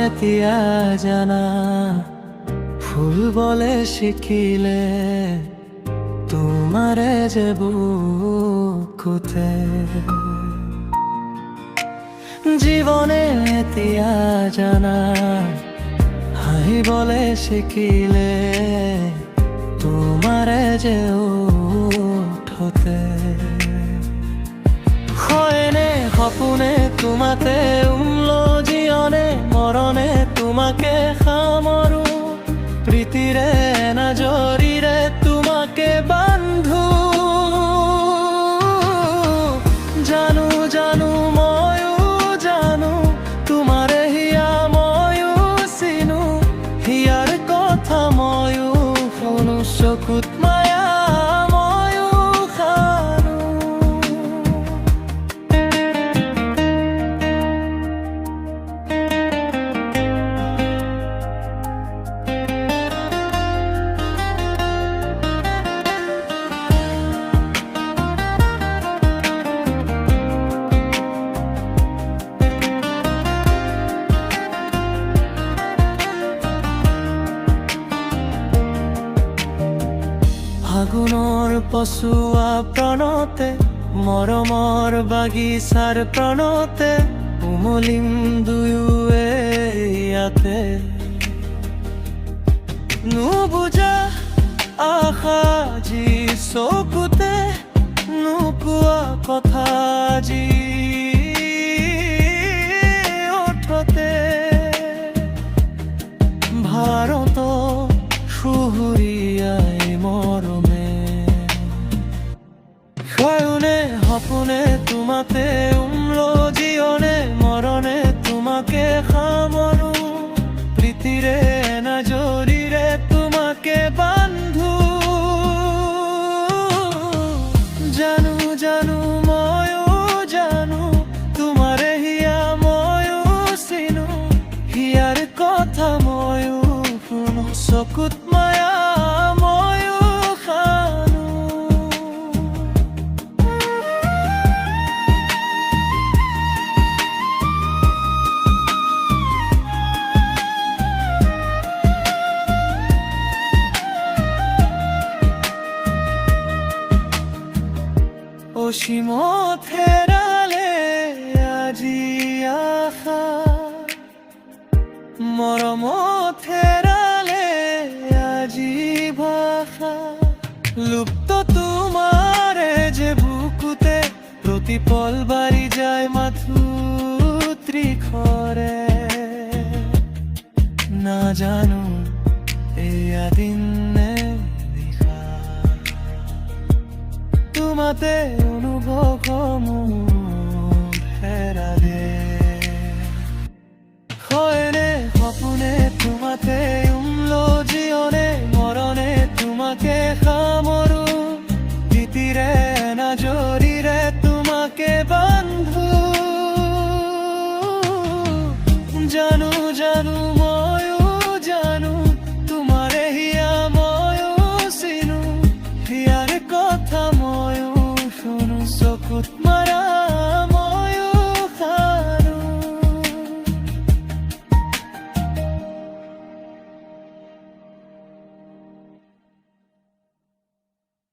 এতিয়া জানা ফুল বলে শিকিলে তোমারে যে বুকুতে জীবনে এতিয়া জানা হাঁহি বলে শিকিলে তোমারে যে ওঠতে হয়নে সপোনে তোমাতে উমলো জীবনে মরণে তোমাকে সামৰো প্রীতিরে নজরিরে তোমাকে বান্ধু জানো জানো ময়ো জানো তোমারে হিয়া ময়ো চিনো হিয়ার কথা ময়ো শুনো চকুত মায়া ময়ো খানো ফাগুনৰ পছুৱা প্ৰণতে মৰমৰ বাগিচাৰ প্ৰণতে উমলিম দুয়োৱে ইয়াতে নুবুজা আশা যি চকুতে নোকোৱা কথা যি ওঠতে ভাৰত সুহুৰিয়াই মৰমে শয়নে সপোনে তোমাতে উমলো জীবনে মরণে তোমাকে সামৰো প্রীতিরে নজরিরে তোমাকে বান্ধু জানো জানো ময়ো জানো তোমারে হিয়া ময়ো চিনো হিয়ার কথা ময়ো শুনো চকুত মায়া ময়ো খানো অসীমত হেৰালে আজি আশা মৰমত হেৰালে আজি ভাষা লুপ্ত তোমারে যে বুকুতে প্রতিপল বাড়ি যায় মাথু ত্রিখরে না জানো এয়া দিন নে নিশা তোমাতে অনুভৱ মোৰ হেৰালে হয়নে সপোনে তোমাতে উমলো জীবনে মরণে তোমাকে সামৰো প্রীতিরে নজরিরে তোমাকে বান্ধু জানো জানো ময়ো জানো তোমারে হিয়া ময়ো চিনো হিয়ার কথা ময়ো শুনো চকুত মায়া